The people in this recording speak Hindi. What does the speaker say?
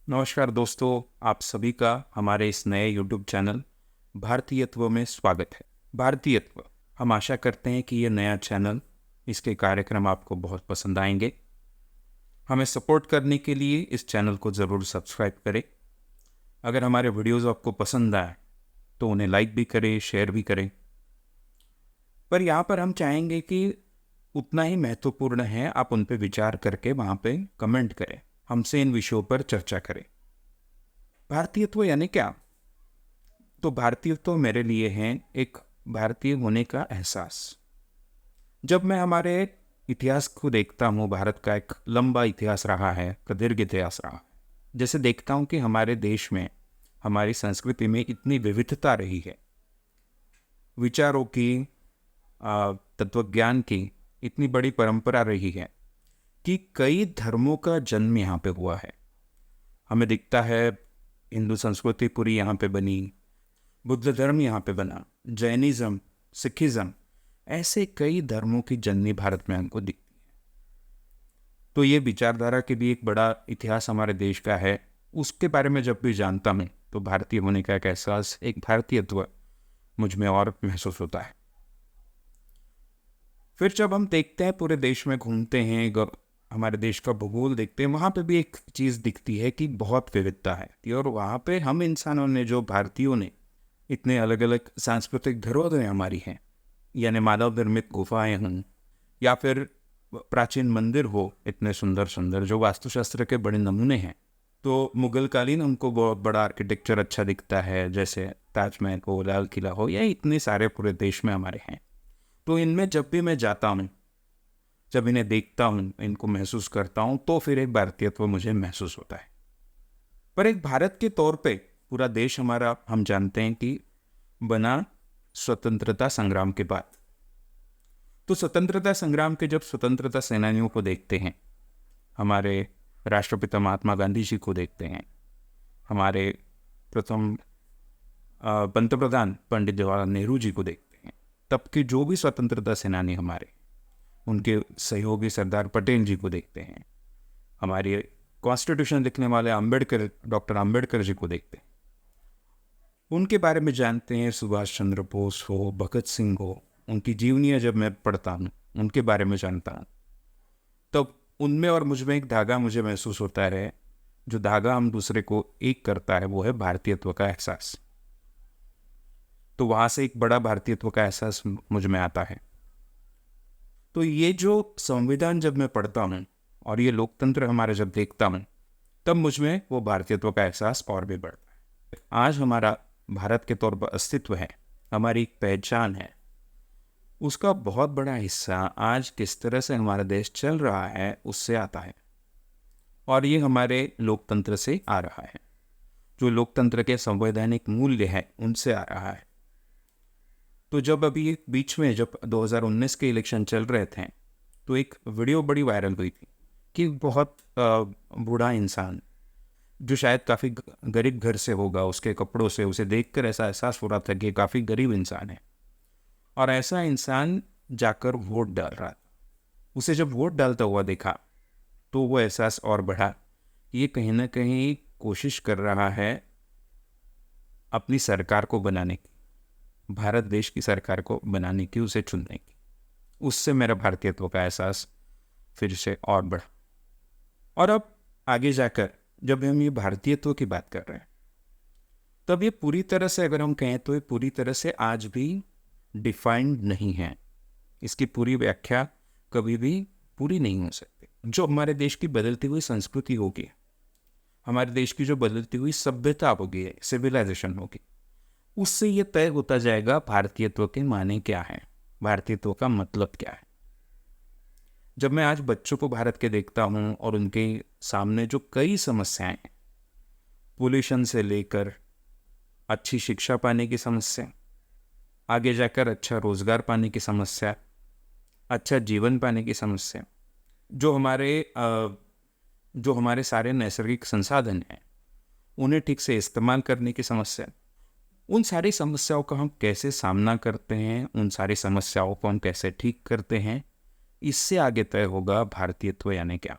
नमस्कार दोस्तों, आप सभी का हमारे इस नए YouTube चैनल भारतीयत्व में स्वागत है। भारतीयत्व, हम आशा करते हैं कि ये नया चैनल, इसके कार्यक्रम आपको बहुत पसंद आएंगे। हमें सपोर्ट करने के लिए इस चैनल को ज़रूर सब्सक्राइब करें। अगर हमारे वीडियोज़ आपको पसंद आए तो उन्हें लाइक भी करें, शेयर भी करें। पर यहाँ पर हम चाहेंगे कि उतना ही महत्वपूर्ण है आप उन पर विचार करके वहाँ पे कमेंट करें, हमसे इन विषयों पर चर्चा करें। भारतीयत्व यानी क्या? तो भारतीयत्व मेरे लिए है एक भारतीय होने का एहसास। जब मैं हमारे इतिहास को देखता हूँ, भारत का एक लंबा इतिहास रहा है, प्रदीर्घ इतिहास रहा है। जैसे देखता हूँ कि हमारे देश में, हमारी संस्कृति में इतनी विविधता रही है, विचारों की, तत्वज्ञान की इतनी बड़ी परंपरा रही है कि कई धर्मों का जन्म यहाँ पे हुआ है। हमें दिखता है हिंदू संस्कृति पूरी यहाँ पे बनी, बुद्ध धर्म यहाँ पे बना, जैनिज्म, सिखिज्म, ऐसे कई धर्मों की जननी भारत में हमको दिखती है। तो ये विचारधारा के भी एक बड़ा इतिहास हमारे देश का है। उसके बारे में जब भी जानता हूँ तो भारतीय होने का एक एहसास, एक भारतीयत्व मुझ में और महसूस होता है। फिर जब हम देखते हैं, पूरे देश में घूमते हैं, हमारे देश का भूगोल देखते हैं, वहाँ पे भी एक चीज़ दिखती है कि बहुत विविधता है। और वहाँ पे हम इंसानों ने, जो भारतीयों ने, इतने अलग अलग सांस्कृतिक धरोहरें हमारी हैं, यानी मानव निर्मित गुफाएं हों या फिर प्राचीन मंदिर हो, इतने सुंदर सुंदर जो वास्तुशास्त्र के बड़े नमूने हैं। तो मुगल कालीन हमको बहुत बड़ा आर्किटेक्चर अच्छा दिखता है, जैसे ताजमहल हो, लाल किला हो, या इतने सारे पूरे देश में हमारे हैं। तो इनमें जब भी मैं जाता हूँ, जब इन्हें देखता हूँ, इनको महसूस करता हूँ, तो फिर एक भारतीयत्व मुझे महसूस होता है। पर एक भारत के तौर पे पूरा देश हमारा, हम जानते हैं कि बना स्वतंत्रता संग्राम के बाद। तो स्वतंत्रता संग्राम के जब स्वतंत्रता सेनानियों को देखते हैं, हमारे राष्ट्रपिता महात्मा गांधी जी को देखते हैं, हमारे प्रथम पंतप्रधान पंडित जवाहरलाल नेहरू जी को देखते हैं, तब के जो भी स्वतंत्रता सेनानी हमारे, उनके सहयोगी सरदार पटेल जी को देखते हैं, हमारे कॉन्स्टिट्यूशन लिखने वाले अम्बेडकर, डॉक्टर अम्बेडकर जी को देखते हैं, उनके बारे में जानते हैं, सुभाष चंद्र बोस हो, भगत सिंह हो, उनकी जीवनियाँ जब मैं पढ़ता हूँ, उनके बारे में जानता हूँ, तब उनमें और मुझ में एक धागा मुझे महसूस होता है। जो धागा हम दूसरे को एक करता है वो है भारतीयत्व का एहसास। तो वहाँ से एक बड़ा भारतीयत्व का एहसास मुझ में आता है। तो ये जो संविधान जब मैं पढ़ता हूँ और ये लोकतंत्र हमारे जब देखता हूँ, तब मुझ में वो भारतीयत्व का एहसास और भी बढ़ता है। आज हमारा भारत के तौर पर अस्तित्व है, हमारी एक पहचान है, उसका बहुत बड़ा हिस्सा आज किस तरह से हमारा देश चल रहा है उससे आता है। और ये हमारे लोकतंत्र से आ रहा है, जो लोकतंत्र के संवैधानिक मूल्य है उनसे आ रहा है। तो जब अभी बीच में जब 2019 के इलेक्शन चल रहे थे, तो एक वीडियो बड़ी वायरल हुई थी कि बहुत बूढ़ा इंसान, जो शायद काफ़ी गरीब घर से होगा, उसके कपड़ों से उसे देखकर ऐसा एहसास हो रहा था कि काफ़ी गरीब इंसान है, और ऐसा इंसान जाकर वोट डाल रहा था। उसे जब वोट डालता हुआ देखा तो वो एहसास और बढ़ा कि ये कहीं ना कहीं कोशिश कर रहा है अपनी सरकार को बनाने की, भारत देश की सरकार को बनाने की, उसे चुनने की। उससे मेरा भारतीयत्व का एहसास फिर से और बढ़ा। और अब आगे जाकर जब हम ये भारतीयत्व की बात कर रहे हैं, तब ये पूरी तरह से, अगर हम कहें तो ये पूरी तरह से आज भी डिफाइंड नहीं है। इसकी पूरी व्याख्या कभी भी पूरी नहीं हो सकती। जो हमारे देश की बदलती हुई संस्कृति होगी, हमारे देश की जो बदलती हुई सभ्यता होगी, सिविलाइजेशन होगी, उससे ये तय होता जाएगा भारतीयत्व के माने क्या है, भारतीयत्व का मतलब क्या है। जब मैं आज बच्चों को भारत के देखता हूँ और उनके सामने जो कई समस्याएं हैं, पोल्यूशन से लेकर अच्छी शिक्षा पाने की समस्या, आगे जाकर अच्छा रोजगार पाने की समस्या, अच्छा जीवन पाने की समस्या, जो हमारे सारे नैसर्गिक संसाधन हैं उन्हें ठीक से इस्तेमाल करने की समस्या, उन सारी समस्याओं का हम कैसे सामना करते हैं, उन सारी समस्याओं को हम कैसे ठीक करते हैं, इससे आगे तय होगा भारतीयत्व यानी क्या।